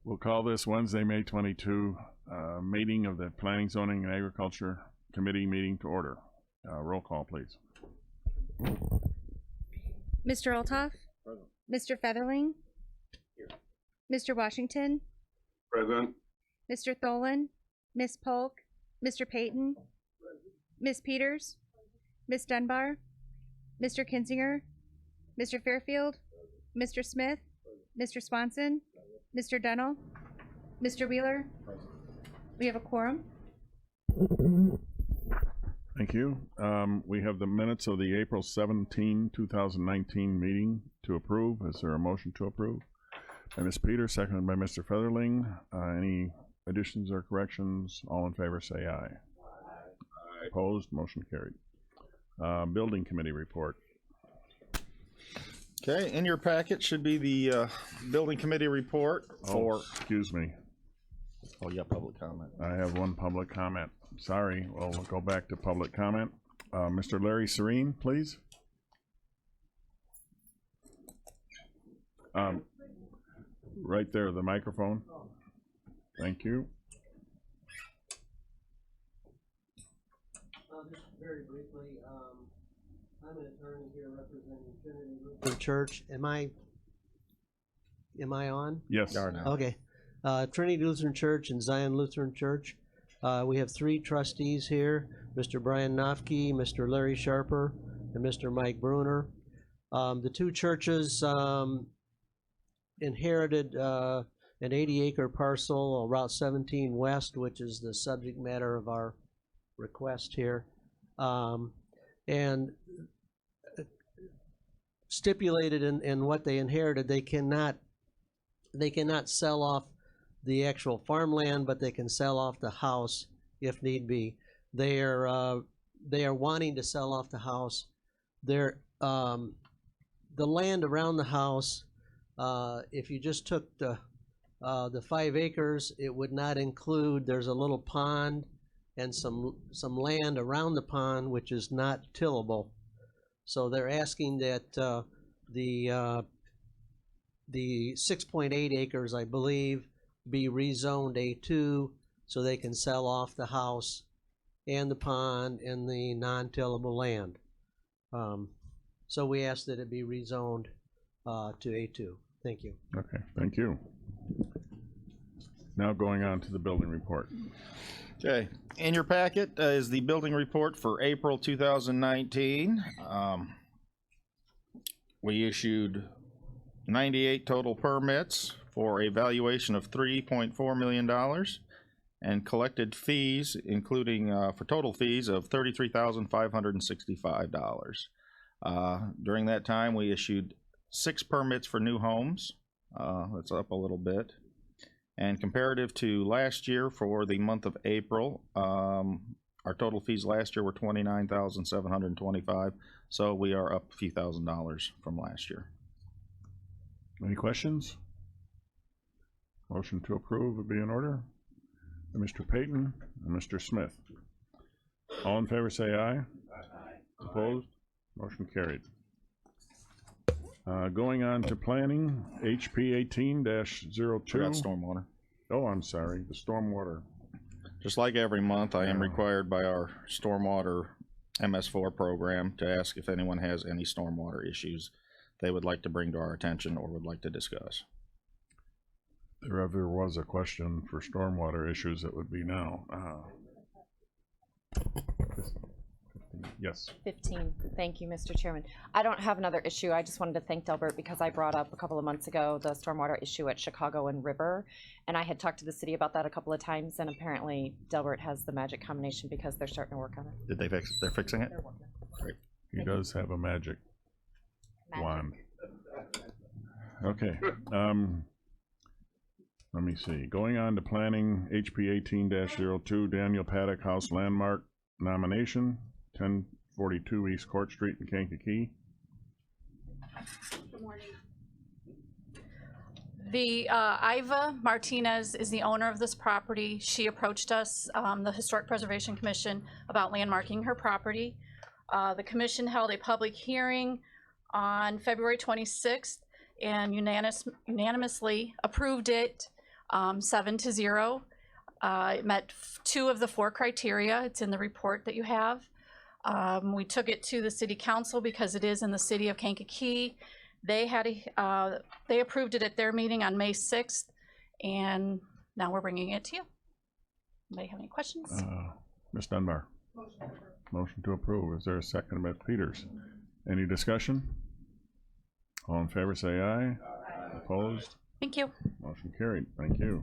We'll call this Wednesday, May 22, meeting of the Planning, Zoning, and Agriculture Committee meeting to order. Roll call, please. Mr. Olthoff? Present. Mr. Featherling? Here. Mr. Washington? Present. Mr. Tholen? Ms. Polk? Mr. Payton? Ms. Peters? Ms. Dunbar? Mr. Kinzinger? Mr. Fairfield? Mr. Smith? Mr. Swanson? Mr. Dennell? Mr. Wheeler? We have a quorum. Thank you. We have the minutes of the April 17, 2019 meeting to approve. Is there a motion to approve? By Ms. Peters, seconded by Mr. Featherling. Any additions or corrections? All in favor say aye. Aye. Opposed? Motion carried. Building committee report. Okay, in your packet should be the building committee report for. Excuse me. Oh, yeah, public comment. I have one public comment. Sorry. Well, we'll go back to public comment. Mr. Larry Serene, please. Right there, the microphone. Thank you. Just very briefly, I'm an attorney here representing Trinity Lutheran Church. Am I on? Yes. Okay. Trinity Lutheran Church and Zion Lutheran Church. We have three trustees here, Mr. Brian Nofke, Mr. Larry Sharper, and Mr. Mike Bruner. The two churches inherited an 80-acre parcel, Route 17 West, which is the subject matter of our request here. And stipulated in what they inherited, they cannot sell off the actual farmland, but they can sell off the house if need be. They are wanting to sell off the house. The land around the house, if you just took the 5 acres, it would not include. There's a little pond and some land around the pond which is not tillable. So they're asking that the 6.8 acres, I believe, be rezoned A2 so they can sell off the house and the pond and the non-tillable land. So we ask that it be rezoned to A2. Thank you. Okay, thank you. Now going on to the building report. Okay, in your packet is the building report for April 2019. We issued 98 total permits for a valuation of $3.4 million and collected fees, including for total fees of $33,565. During that time, we issued 6 permits for new homes. That's up a little bit. And comparative to last year for the month of April, our total fees last year were $29,725. So we are up a few $1,000s from last year. Any questions? Motion to approve would be in order. Mr. Payton and Mr. Smith. All in favor say aye. Aye. Opposed? Motion carried. Going on to planning, HP 18-02. Forgot stormwater. Oh, I'm sorry, the stormwater. Just like every month, I am required by our stormwater MS4 program to ask if anyone has any stormwater issues they would like to bring to our attention or would like to discuss. If there ever was a question for stormwater issues, it would be now. Yes. 15. Thank you, Mr. Chairman. I don't have another issue. I just wanted to thank Delbert because I brought up a couple of months ago the stormwater issue at Chicago and River, and I had talked to the city about that a couple of times, and apparently Delbert has the magic combination because they're starting to work on it. Did they fix it? They're fixing it? Great. He does have a magic wand. Okay. Let me see. Going on to planning, HP 18-02, Daniel Paddock House Landmark nomination, 1042 East Court Street in Kankakee. Good morning. The Iva Martinez is the owner of this property. She approached us, the Historic Preservation Commission, about landmarking her property. The commission held a public hearing on February 26th and unanimously approved it 7-0. It met 2 of the 4 criteria. It's in the report that you have. We took it to the city council because it is in the city of Kankakee. They had they approved it at their meeting on May 6th, and now we're bringing it to you. Anybody have any questions? Ms. Dunbar. Motion to approve. Is there a second by Peters? Any discussion? All in favor say aye. Opposed? Thank you. Motion carried. Thank you.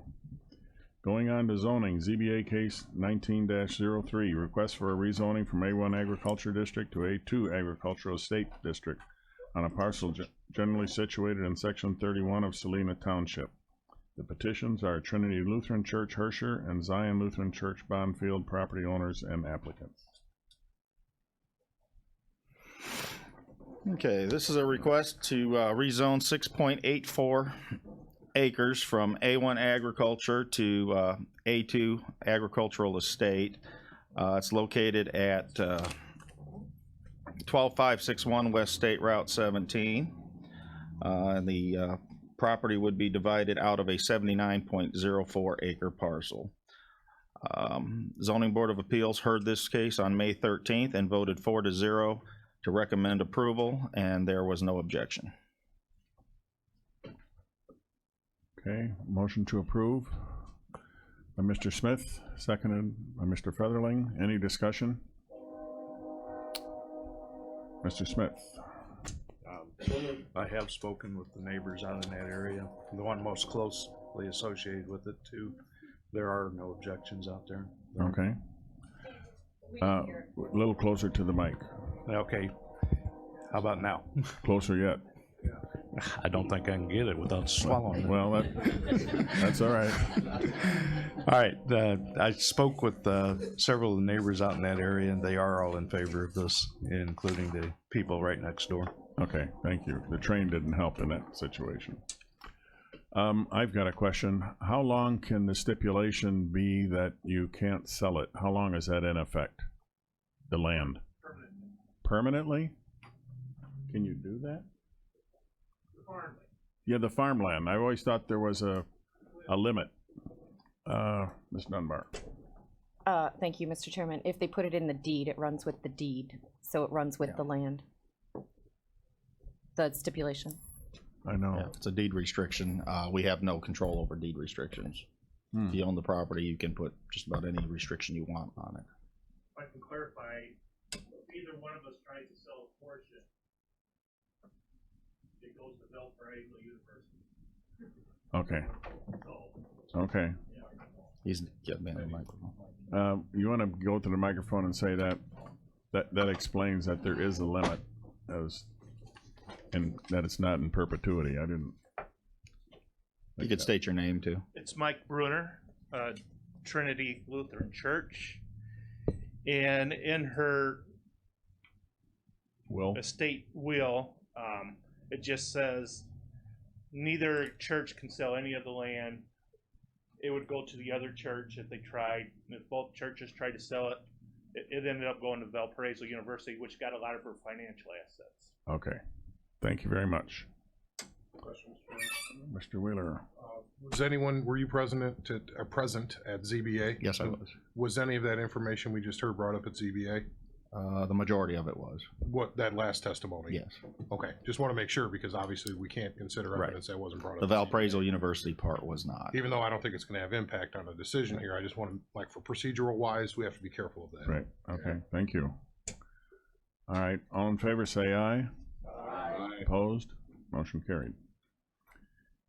Going on to zoning, ZBA case 19-03, request for a rezoning from A1 Agriculture District to A2 Agricultural Estate District on a parcel generally situated in section 31 of Salina Township. The petitions are Trinity Lutheran Church Herscher and Zion Lutheran Church Bonfield property owners and applicants. Okay, this is a request to rezone 6.84 acres from A1 Agriculture to A2 Agricultural Estate. It's located at 12561 West State Route 17. And the property would be divided out of a 79.04 acre parcel. Zoning Board of Appeals heard this case on May 13th and voted 4-0 to recommend approval, and there was no objection. Okay, motion to approve by Mr. Smith, seconded by Mr. Featherling. Any discussion? Mr. Smith. I have spoken with the neighbors out in that area, the one most closely associated with it too. There are no objections out there. Okay. A little closer to the mic. Okay, how about now? Closer yet. I don't think I can get it without swallowing it. Well, that's all right. All right, I spoke with several of the neighbors out in that area, and they are all in favor of this, including the people right next door. Okay, thank you. The train didn't help in that situation. I've got a question. How long can the stipulation be that you can't sell it? How long is that in effect? The land? Permanently? Can you do that? The farmland. Yeah, the farmland. I always thought there was a limit. Ms. Dunbar. Thank you, Mr. Chairman. If they put it in the deed, it runs with the deed, so it runs with the land. The stipulation. I know. Yeah, it's a deed restriction. We have no control over deed restrictions. If you own the property, you can put just about any restriction you want on it. If I can clarify, if either one of us tries to sell a portion, it goes to Valparaiso University. Okay. So, Okay. He's getting in the microphone. You want to go to the microphone and say that explains that there is a limit, and that it's not in perpetuity. I didn't. You could state your name too. it's Mike Bruner, Trinity Lutheran Church. And in her Will. estate will, it just says neither church can sell any of the land. It would go to the other church if they tried. And if both churches tried to sell it, it ended up going to Valparaiso University, which got a lot of her financial assets. Okay. Thank you very much. Mr. Wheeler. Were you present at ZBA? Yes, I was. Was any of that information we just heard brought up at ZBA? The majority of it was. What, that last testimony? Yes. Okay, just want to make sure, because obviously we can't consider Right. evidence that wasn't brought up. The at Valparaiso ZBA. University part was not. Even though I don't think it's gonna have impact on the decision here, I just want to, like, for procedural wise, we have to be careful of that. Right. Okay. Thank you. All right. All in favor say aye. Aye. Opposed? Motion carried.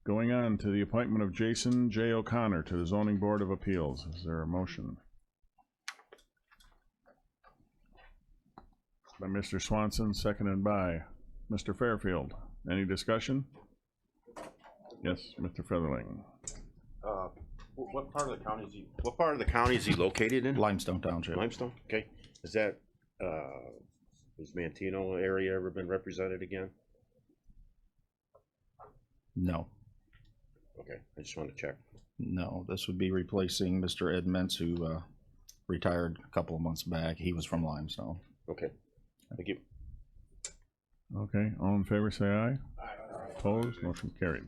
Going on to the appointment of Jason J. O'Connor to the Zoning Board of Appeals. Is there a motion? By Mr. Swanson, seconded by Mr. Fairfield. Any discussion? Yes, Mr. Featherling. What part of the county is he located in? Limestone Township. Limestone? Okay. Is that, has Mantino area ever been represented again? No. Okay, I just wanted to check. No, this would be replacing Mr. Ed Mentz, who retired a couple of months back. He was from Limestone. Okay, thank you. Okay, all in favor, say aye. Opposed, motion carried.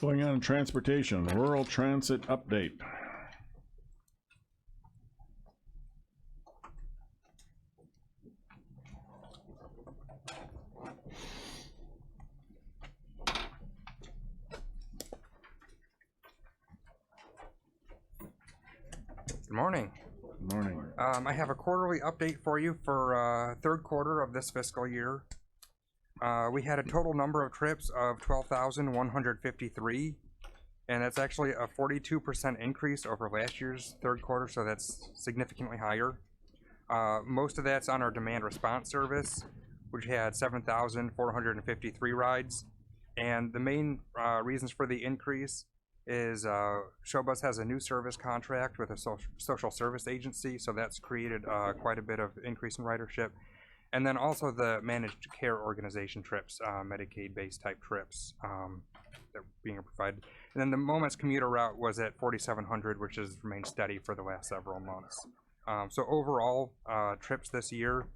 Going on to transportation, rural transit update. Good morning. Good morning. I have a quarterly update for you for third quarter of this fiscal year. We had a total number of trips of 12,153, and that's actually a 42% increase over last year's third quarter, so that's significantly higher. Most of that's on our demand response service, which had 7,453 rides, and the main reasons for the increase is Showbus has a new service contract with a social service agency, so that's created quite a bit of increase in ridership. And then also the managed care organization trips, Medicaid-based type trips that are being provided. And then the Moments commuter route was at 4,700, which has remained steady for the last several months. So overall, trips this year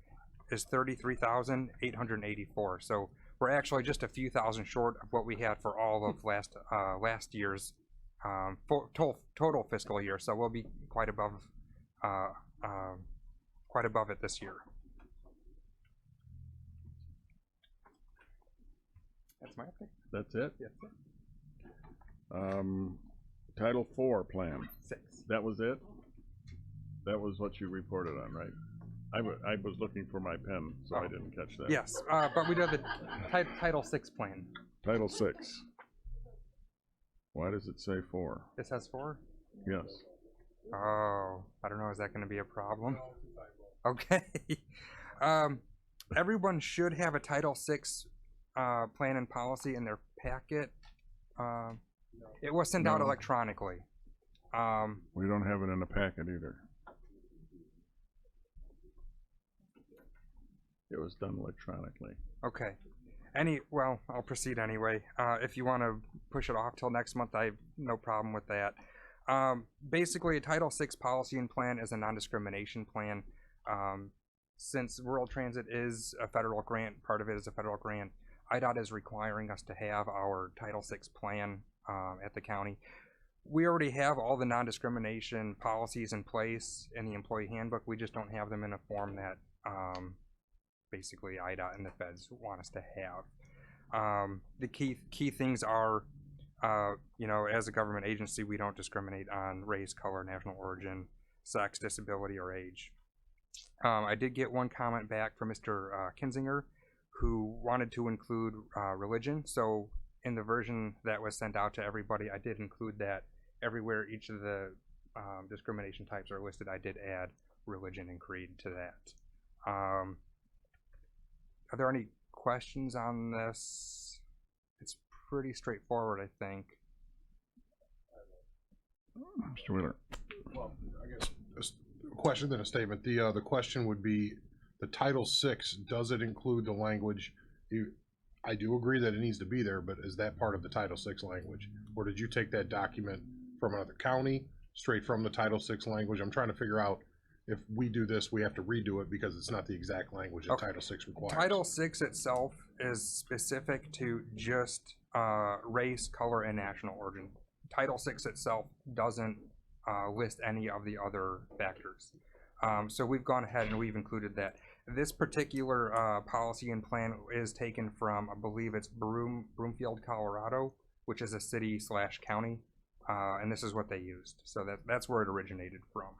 is 33,884. So we're actually just a few thousand short of what we had for all of last year's total fiscal year. So we'll be quite above it this year. That's my update. That's it? Yes. Title IV plan. 6. That was it? That was what you reported on, right? I was looking for my pen, so I didn't catch that. Yes, but we do have the Title 6 plan. Title VI. Why does it say 4? It says 4? Yes. Oh, I don't know. Is that going to be a problem? Okay. Everyone should have a Title 6 plan and policy in their packet. It was sent out No. electronically. We don't have it in the packet either. It was done electronically. Okay. Well, I'll proceed anyway. If you want to push it off till next month, I have no problem with that. Basically, a Title VI policy and plan is a non-discrimination plan. Since rural transit is a federal grant, part of it is a federal grant, IDOT is requiring us to have our Title VI plan at the county. We already have all the non-discrimination policies in place in the employee handbook. We just don't have them in a form that basically IDOT and the feds want us to have. The key things are, as a government agency, we don't discriminate on race, color, national origin, sex, disability, or age. I did get one comment back from Mr. Kinzinger, who wanted to include religion. So in the version that was sent out to everybody, I did include that everywhere each of the discrimination types are listed. I did add religion and creed to that. Are there any questions on this? It's pretty straightforward, I think. Mr. Wheeler. Well, I guess a question then a statement. The question would be, the Title VI, does it include the language? I do agree that it needs to be there, but is that part of the Title VI language? Or did you take that document from another county, straight from the Title VI language? I'm trying to figure out, if we do this, we have to redo it because it's not the exact language that Title VI requires. Title VI itself is specific to just race, color, and national origin. Title VI itself doesn't list any of the other factors. So we've gone ahead and we've included that. This particular policy and plan is taken from, I believe it's Broomfield, Colorado, which is a city/county, and this is what they used. So that's where it originated from.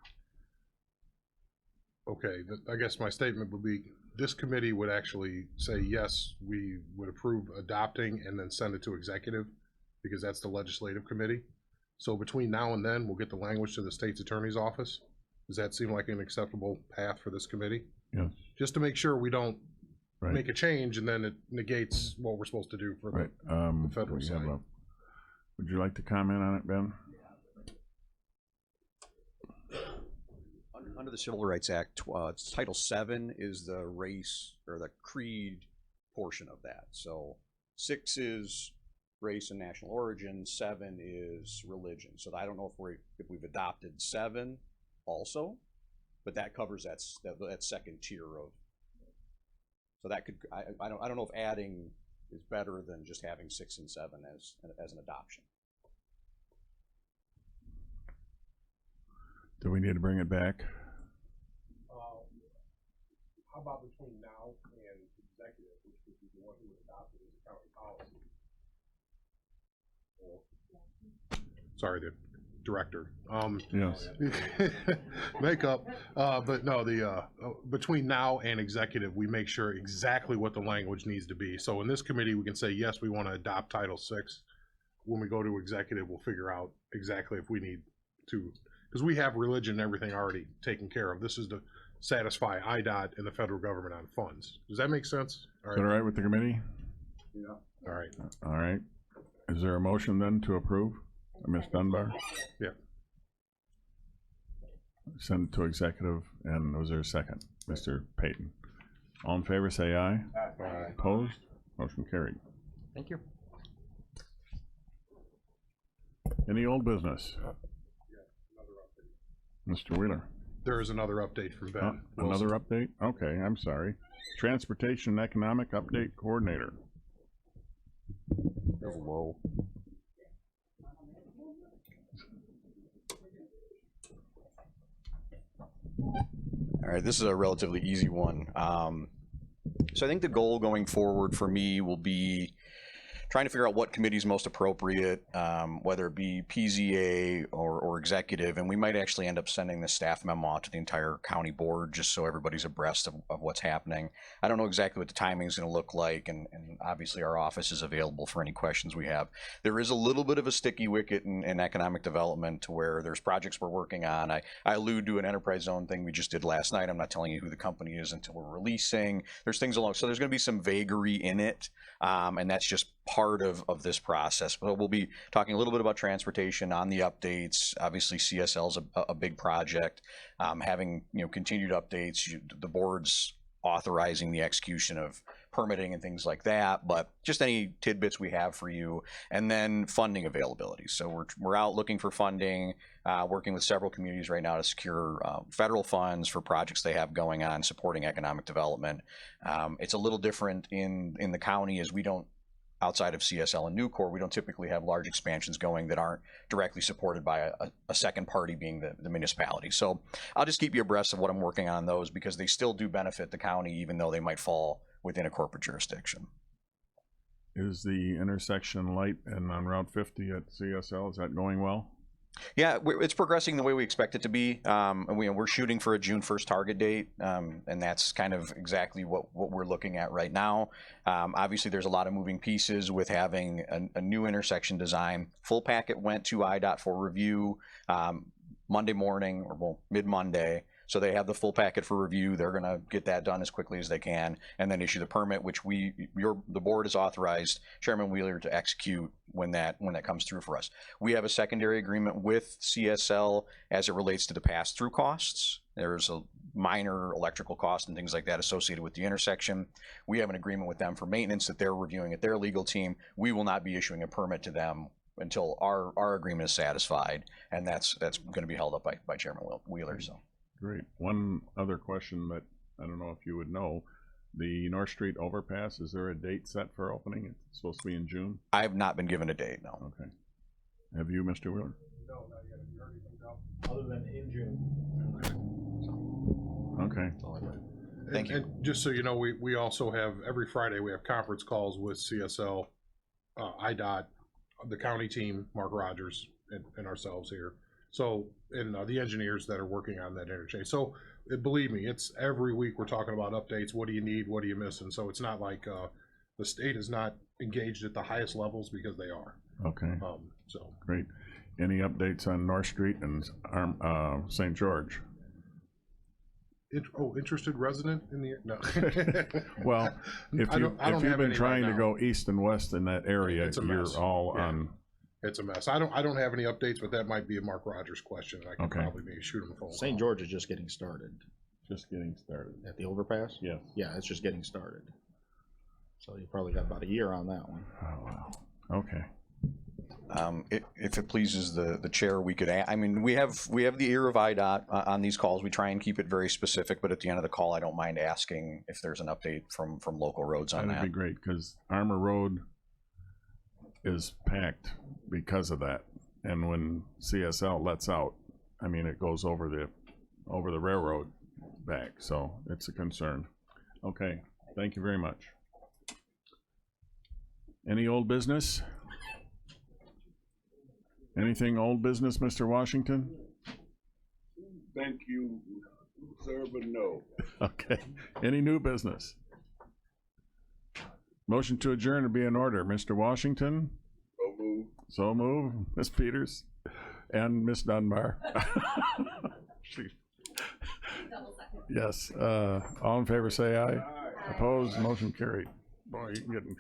Okay, I guess my statement would be, this committee would actually say, yes, we would approve adopting and then send it to executive, because that's the legislative committee. So between now and then, we'll get the language to the state's attorney's office. Does that seem like an acceptable path for this committee? Yes. Just to make sure we don't Right. make a change and then it negates what we're supposed to do for Right. the federal we have side. would you like to comment on it, Ben? Under the Civil Rights Act, Title VII is the race or the creed portion of that. So 6 is race and national origin. 7 is religion. So I don't know if we've adopted 7 also, but that covers that second tier of. So that could I don't know if adding is better than just having 6 and 7 as an adoption. Do we need to bring it back? How about between now and executive, which would be the one who would adopt it as a county policy? Sorry, the director. Yes. Makeup, but no, between now and executive, we make sure exactly what the language needs to be. So in this committee, we can say, yes, we want to adopt Title VI. When we go to executive, we'll figure out exactly if we need to, because we have religion and everything already taken care of. This is to satisfy IDOT and the federal government on funds. Does that make sense? Is that all right with the committee? Yeah. All right. All right. Is there a motion then to approve? Ms. Dunbar? Yeah. Send it to executive, and was there a second? Mr. Payton. All in favor, say aye. Aye. Opposed? Motion carried. Thank you. Any old business? Mr. Wheeler? There is another update from Ben. Another update? Okay, I'm sorry. Transportation Economic Update Coordinator. That was low. All right, this is a relatively easy one. So I think the goal going forward for me will be trying to figure out what committee is most appropriate, whether it be PZA or executive, and we might actually end up sending the staff memo out to the entire county board just so everybody's abreast of what's happening. I don't know exactly what the timing is going to look like, and obviously our office is available for any questions we have. There is a little bit of a sticky wicket in economic development to where there's projects we're working on. I allude to an enterprise zone thing we just did last night. I'm not telling you who the company is until we're releasing. There's things along, so there's going to be some vagary in it, and that's just part of this process. But we'll be talking a little bit about transportation on the updates. Obviously, CSL is a big project. Having continued updates, the board's authorizing the execution of permitting and things like that. But just any tidbits we have for you, and then funding availability. So we're out looking for funding, working with several communities right now to secure federal funds for projects they have going on supporting economic development. It's a little different in the county, as we don't. Outside of CSL and Nucor, we don't typically have large expansions going that aren't directly supported by a second party, being the municipality. So I'll just keep you abreast of what I'm working on those, because they still do benefit the county, even though they might fall within a corporate jurisdiction. Is the intersection light and on Route 50 at CSL, is that going well? Yeah, it's progressing the way we expect it to be. And we're shooting for a June 1st target date, and that's kind of exactly what we're looking at right now. Obviously, there's a lot of moving pieces with having a new intersection design. Full packet went to IDOT for review Monday morning, or mid-Monday. So they have the full packet for review. They're going to get that done as quickly as they can, and then issue the permit, which the board has authorized Chairman Wheeler to execute when that comes through for us. We have a secondary agreement with CSL as it relates to the pass-through costs. There's a minor electrical cost and things like that associated with the intersection. We have an agreement with them for maintenance that they're reviewing at their legal team. We will not be issuing a permit to them until our agreement is satisfied, and that's going to be held up by Chairman Wheeler. So. Great. One other question that I don't know if you would know. The North Street overpass, is there a date set for opening? It's supposed to be in June? I have not been given a date, no. Okay. Have you, Mr. Wheeler? No, not yet. Have you heard anything else? Other than in June. Okay. Thank you. And just so you know, we also have, every Friday, we have conference calls with CSL, IDOT, the county team, Mark Rogers, and ourselves here. So, and the engineers that are working on that interchange. So, believe me, it's every week we're talking about updates. What do you need? What are you missing? So it's not like the state is not engaged at the highest levels, because they are. Okay. So great. Any updates on North Street and St. George? Interested resident in the no. Well, if you've been trying to go east and west in that area, you're all on. It's a mess. I don't have any updates, but that might be a Mark Rogers question. I can probably maybe shoot him a phone. St. George is just getting started. Just getting started. At the overpass? Yes. Yeah, it's just getting started. So you probably got about a year on that one. Oh, wow. Okay. If it pleases the chair, we could, I mean, we have the ear of IDOT on these calls. We try and keep it very specific, but at the end of the call, I don't mind asking if there's an update from local roads on That'd be that. great, because Armor Road is packed because of that. And when CSL lets out, I mean, it goes over the railroad back, so it's a concern. Okay, thank you very much. Any old business? Anything old business, Mr. Washington? Thank you, sir, but no. Okay. Any new business? Motion to adjourn to be in order. Mr. Washington? So move. So move. Ms. Peters? And Ms. Dunbar? Yes. All in favor say aye. Opposed? Motion carried. Boy, you can get in